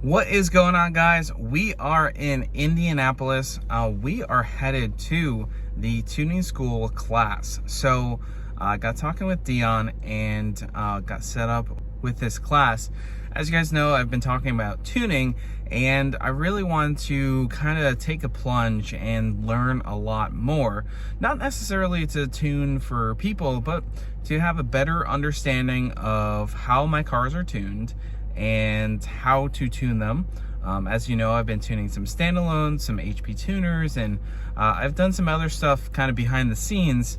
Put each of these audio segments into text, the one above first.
What is going on, guys? We are in Indianapolis. We are headed to the tuning school class. So I got talking with Dion and got set up with this class. As you guys know, I've been talking about tuning, and I really wanted to kind of take a plunge and learn a lot more. Not necessarily to tune for people, but to have a better understanding of how my cars are tuned and how to tune them. As you know, I've been tuning some standalones, some HP tuners, and I've done some other stuff kind of behind the scenes,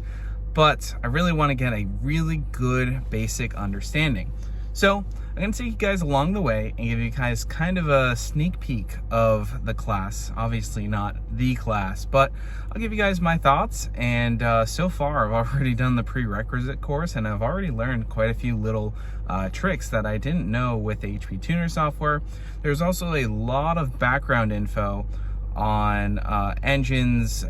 but I really want to get a really good basic understanding. So I'm going to take you guys along the way and give you guys kind of a sneak peek of the class. Obviously not the class, but I'll give you guys my thoughts. And so far I've already done the prerequisite course, and I've already learned quite a few little tricks that I didn't know with HP tuner software. There's also a lot of background info on engines,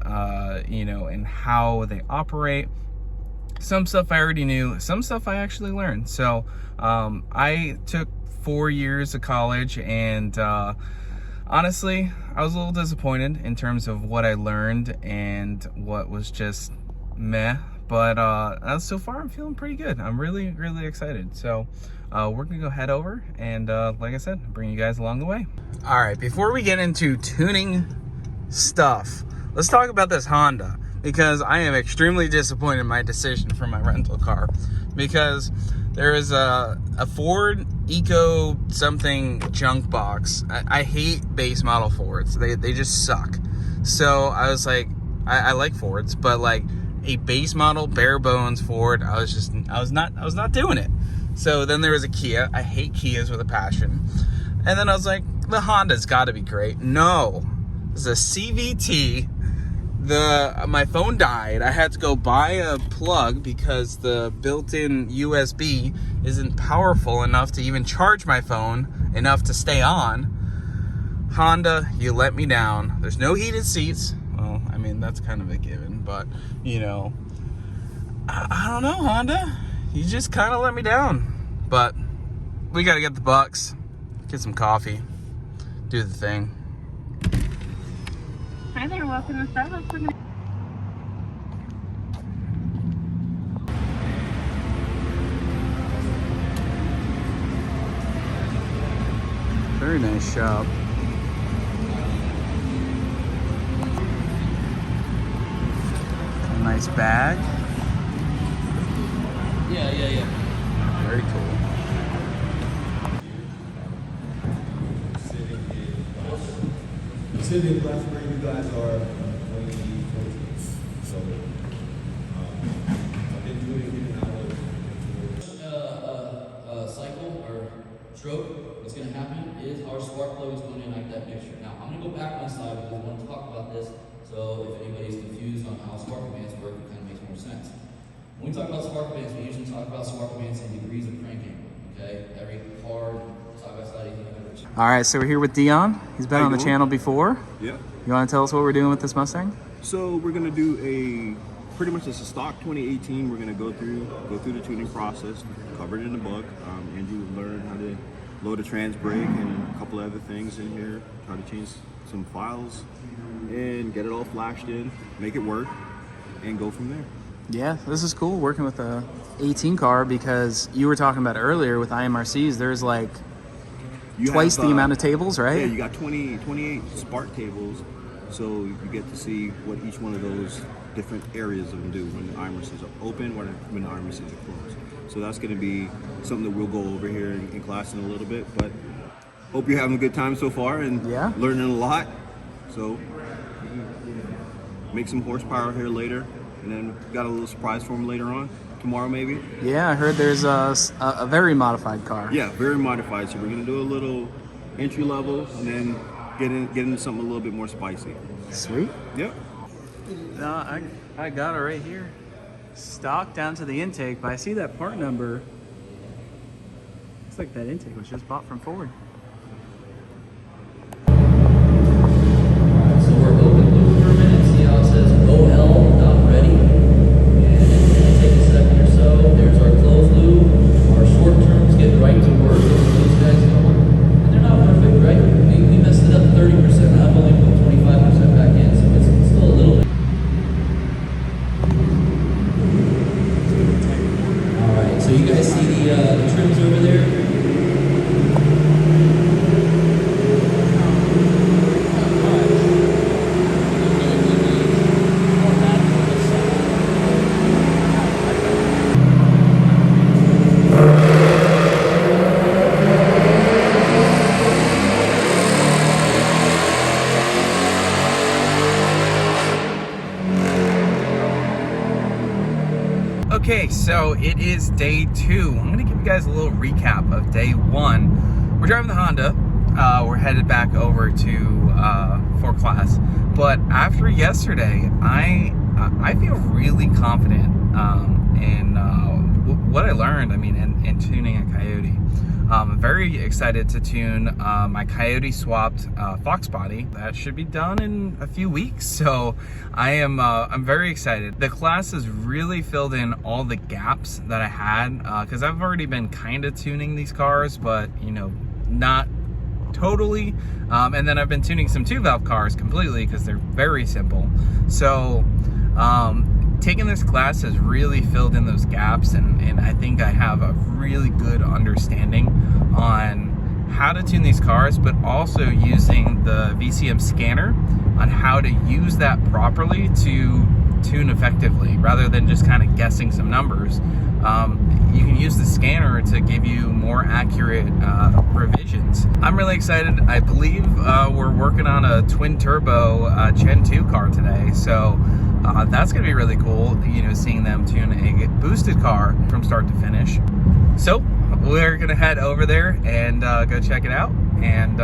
you know, and how they operate. Some stuff I already knew, some stuff I actually learned. So I took 4 years of college, and honestly, I was a little disappointed in terms of what I learned and what was just meh. But so far, I'm feeling pretty good. I'm really, really excited. So we're gonna go head over and, like I said, bring you guys along the way. All right, before we get into tuning stuff, let's talk about this Honda, because I am extremely disappointed in my decision for my rental car, because there is a Ford Eco something junk box. I hate base model Fords. They just suck. So I was like, I like Fords, but like a base model bare bones Ford, I was not doing it. So then there was a Kia. I hate Kias with a passion. And then I was like, the Honda's got to be great. No, it's a CVT. My phone died. I had to go buy a plug because the built-in USB isn't powerful enough to even charge my phone enough to stay on. Honda, you let me down. There's no heated seats. Well, I mean, that's kind of a given, but you know, I don't know, Honda, you just kind of let me down. But we got to get the bucks, get some coffee, do the thing. Hi there, welcome to Starbucks. Very nice shop. A nice bag. Yeah. Very cool. City of Glastonbury, you guys are 2014. So, I've been doing it now. Cycle or stroke, what's going to happen is our spark plug is going to ignite that mixture. Now, I'm going to go back one slide because I want to talk about this, so if anybody's confused on how spark bands work, it kind of makes more sense. When we talk about spark bands, we usually talk about spark bands in degrees of cranking, okay? Every car, side-by-side, anything I've ever. All right, so we're here with Dion. He's been on the channel before. Yeah. You want to tell us what we're doing with this Mustang? So we're gonna do pretty much it's a stock 2018. We're gonna go through the tuning process, covered in the book. Andrew learned how to load a trans brake and a couple other things in here. Try to change some files and get it all flashed in, make it work, and go from there. Yeah, this is cool working with a 18 car, because you were talking about earlier with IMRCs, there's like twice the amount of tables, right? Yeah, you got 28 spark tables, so you get to see what each one of those different areas of them do when the IMRCs are open, when the IMRCs are closed. So that's going to be something that we'll go over here in class in a little bit, but hope you're having a good time so far and learning a lot. So make some horsepower here later, and then got a little surprise for them later on. Tomorrow maybe. Yeah, I heard there's a very modified car. Yeah, very modified. So we're gonna do a little entry level and then get into something a little bit more spicy. Sweet. Yep. No, I got it right here. Stock down to the intake, but I see that part number. Looks like that intake was just bought from Ford. So we're open loop for a minute, see how it says OL not ready. And take a second or so. There's our closed loop. Our short terms get right to work. Those guys know. And they're not perfect, right? Okay, so it is day 2. I'm gonna give you guys a little recap of day 1. We're driving the Honda. We're headed back over to for class. But after yesterday, I feel really confident in what I learned. I mean, in tuning a Coyote. I'm very excited to tune my Coyote swapped Fox body. That should be done in a few weeks, so I'm very excited. The class has really filled in all the gaps that I had because I've already been kind of tuning these cars, but you know, not totally. And then I've been tuning some 2-valve cars completely because they're very simple. So taking this class has really filled in those gaps, and I think I have a really good understanding on how to tune these cars, but also using the VCM scanner on how to use that properly to tune effectively rather than just kind of guessing some numbers. You can use the scanner to give you more accurate revisions. I'm really excited. I believe we're working on a twin turbo Gen 2 car today, so that's gonna be really cool, you know, seeing them tune a boosted car from start to finish. So we're gonna head over there and go check it out and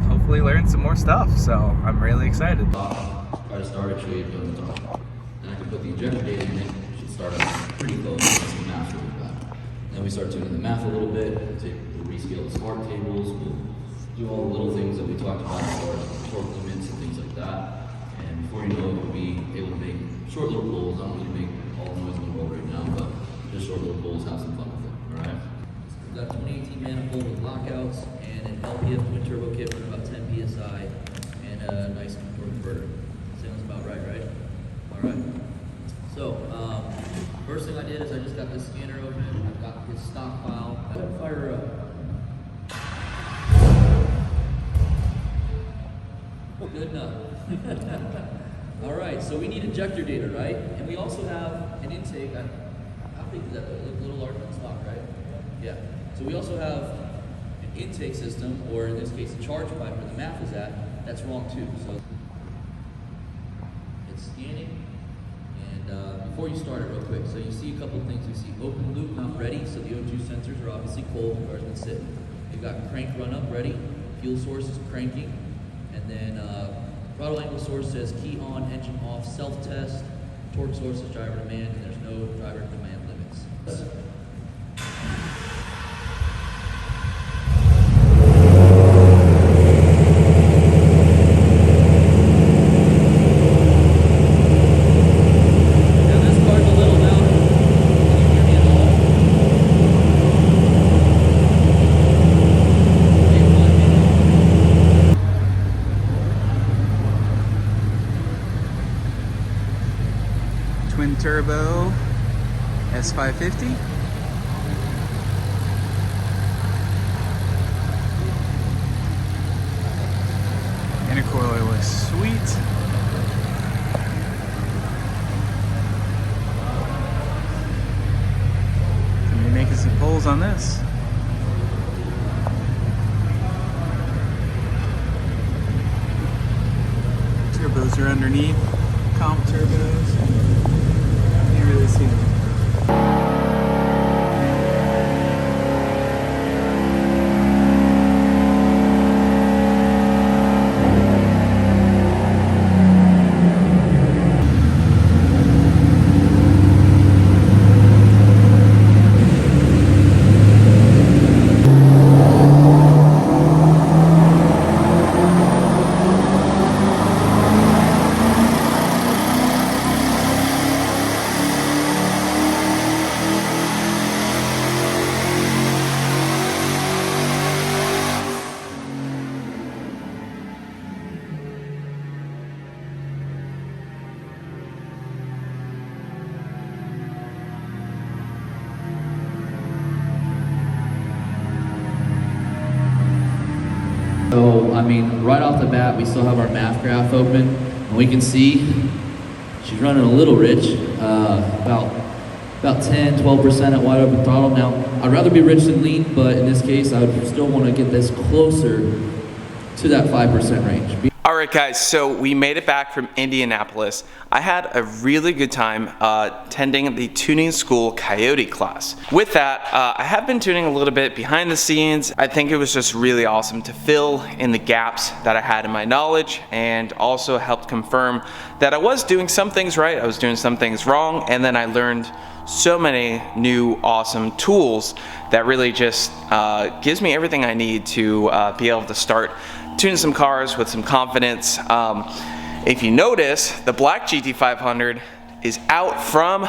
hopefully learn some more stuff. So I'm really excited. Try to start it, show you doing the top. Then I can put the injector data in it. It should start up pretty close to the math really bad. Then we start tuning the math a little bit. We'll rescale the spark tables. We'll do all the little things that we talked about before, like torque limits and things like that. And before you know it, we'll be able to make short little pulls. I don't need to make all the noise in the world right now, but just short little pulls, have some fun with it. All right. So we've got 2018 manifold with lockouts and an LPF twin turbo kit running about 10 psi and a nice torque converter. Sounds about right, right? All right. So first thing I did is I just got this scanner open. I've got his stock file. Go ahead and fire her up. Good enough. All right, so we need injector data, right? And we also have an intake. How big is that? A little larger than stock, right? Yeah. So we also have an intake system, or in this case, a charge pipe where the math is at. That's wrong too. So it's scanning. And before you start it, real quick, so you see a couple of things. You see open loop not ready, so the O2 sensors are obviously cold. The car's been sitting. You've got crank run up ready. Fuel source is cranking. And then throttle angle source says key on, engine off, self-test. Torque source is driver demand, and there's no driver demand limits. Now this car's a little louder. Can you hear me at all? Twin turbo S550. Intercoiler looks sweet. Gonna be making some pulls on this. Turbos are underneath. Comp turbos. Can't really see them. So, I mean, right off the bat, we still have our math graph open, and we can see she's running a little rich, about 10, 12% at wide open throttle. Now, I'd rather be rich than lean, but in this case, I would still want to get this closer to that 5% range. All All right, guys, so we made it back from Indianapolis. I had a really good time attending the tuning school Coyote class. With that, I have been tuning a little bit behind the scenes. I think it was just really awesome to fill in the gaps that I had in my knowledge, and also helped confirm that I was doing some things right, I was doing some things wrong, and then I learned so many new awesome tools that really just gives me everything I need to be able to start tuning some cars with some confidence. If you notice, the black GT500 is out from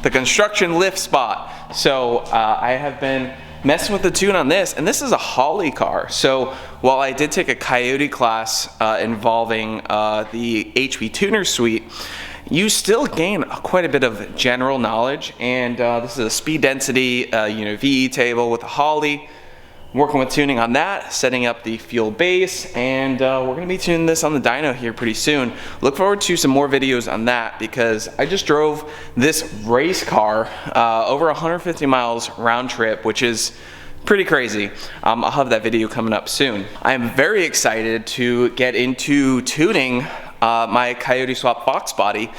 the construction lift spot. So I have been messing with the tune on this, and this is a Holly car. So while I did take a Coyote class involving the HP Tuner Suite, you still gain quite a bit of general knowledge, and this is a speed density VE table with a Holly. Working with tuning on that, setting up the fuel base, and we're going to be tuning this on the dyno here pretty soon. Look forward to some more videos on that, because I just drove this race car over 150 miles round trip, which is pretty crazy. I'll have that video coming up soon. I am very excited to get into tuning my Coyote swap Fox body.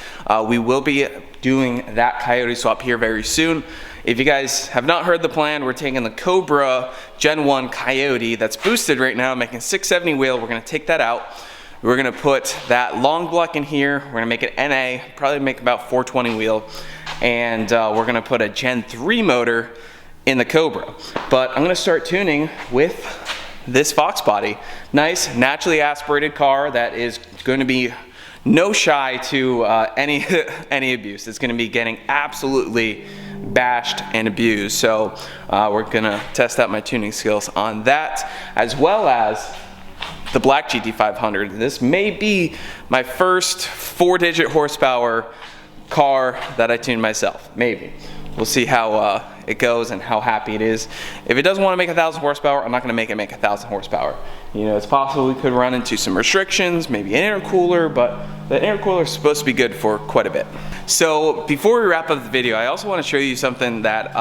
We will be doing that Coyote swap here very soon. If you guys have not heard the plan, we're taking the Cobra Gen 1 Coyote that's boosted right now, making 670 wheel. We're gonna take that out. We're gonna put that long block in here. We're gonna make it NA, probably make about 420 wheel. And we're gonna put a Gen 3 motor in the Cobra. But I'm gonna start tuning with this Fox body. Nice, naturally aspirated car that is gonna be no shy to any abuse. It's gonna be getting absolutely bashed and abused. So we're gonna test out my tuning skills on that, as well as the black GT500. This may be my first 4-digit horsepower car that I tune myself, maybe. We'll see how it goes and how happy it is. If it doesn't want to make 1,000 horsepower, I'm not going to make it make 1,000 horsepower. You know, it's possible we could run into some restrictions, maybe an intercooler, but the intercooler is supposed to be good for quite a bit. So before we wrap up the video, I also want to show you something that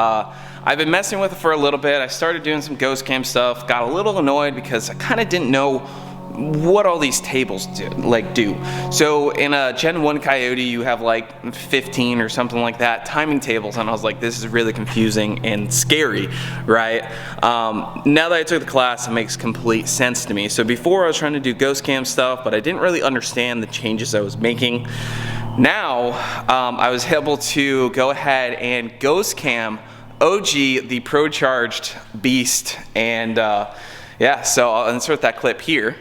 I've been messing with for a little bit. I started doing some ghost cam stuff, got a little annoyed because I kind of didn't know what all these tables do. So in a Gen 1 Coyote, you have like 15 or something like that timing tables, and I was like, this is really confusing and scary, right? Now that I took the class, it makes complete sense to me. So before I was trying to do ghost cam stuff, but I didn't really understand the changes I was making. Now I was able to go ahead and ghost cam OG, the Pro Charged Beast, and yeah, so I'll insert that clip here.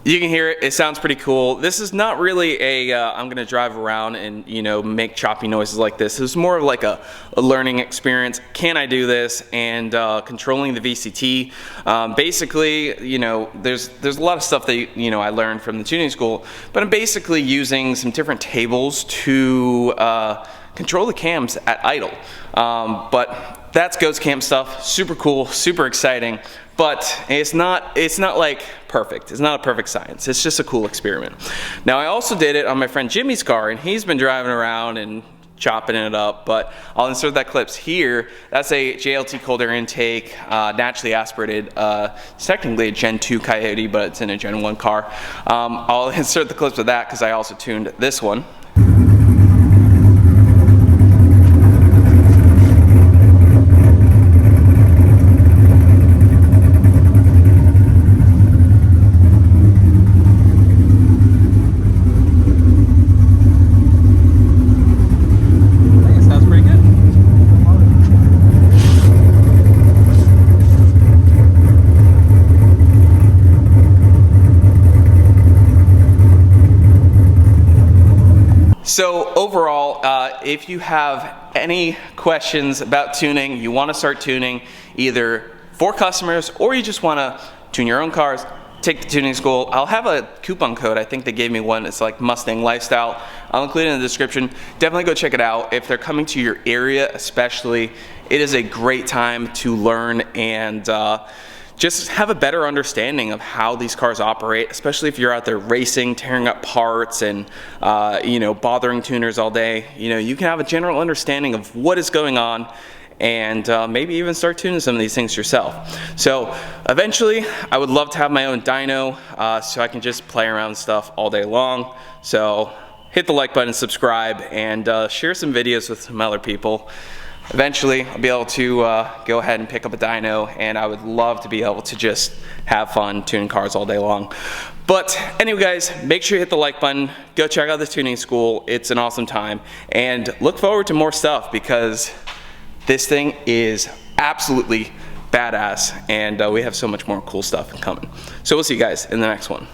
You can hear it, it sounds pretty cool. This is not really a, I'm gonna drive around and, you know, make choppy noises like this. It's more of like a learning experience. Can I do this? And controlling the VCT. Basically, you know, there's a lot of stuff that, you know, I learned from the tuning school, but I'm basically using some different tables to control the cams at idle. But that's ghost cam stuff, super cool, super exciting. But it's not like perfect. It's not a perfect science. It's just a cool experiment. Now I also did it on my friend Jimmy's car, and he's been driving around and chopping it up, but I'll insert that clips here. That's a JLT cold air intake, naturally aspirated. It's technically a Gen 2 Coyote, but it's in a Gen 1 car. I'll insert the clips of that because I also tuned this one. overall, if you have any questions about tuning, you want to start tuning either for customers or you just want to tune your own cars, take the tuning school. I'll have a coupon code. I think they gave me one. It's like Mustang Lifestyle. I'll include it in the description. Definitely go check it out. If they're coming to your area especially, it is a great time to learn and just have a better understanding of how these cars operate, especially if you're out there racing, tearing up parts and you know, bothering tuners all day. You know, you can have a general understanding of what is going on and maybe even start tuning some of these things yourself. So eventually I would love to have my own dyno so I can just play around with stuff all day long. So hit the like button, subscribe, and share some videos with some other people. Eventually I'll be able to go ahead and pick up a dyno, and I would love to be able to just have fun tuning cars all day long. But anyway guys, make sure you hit the like button, go check out the tuning school. It's an awesome time, and look forward to more stuff because this thing is absolutely badass, and we have so much more cool stuff coming. So we'll see you guys in the next one.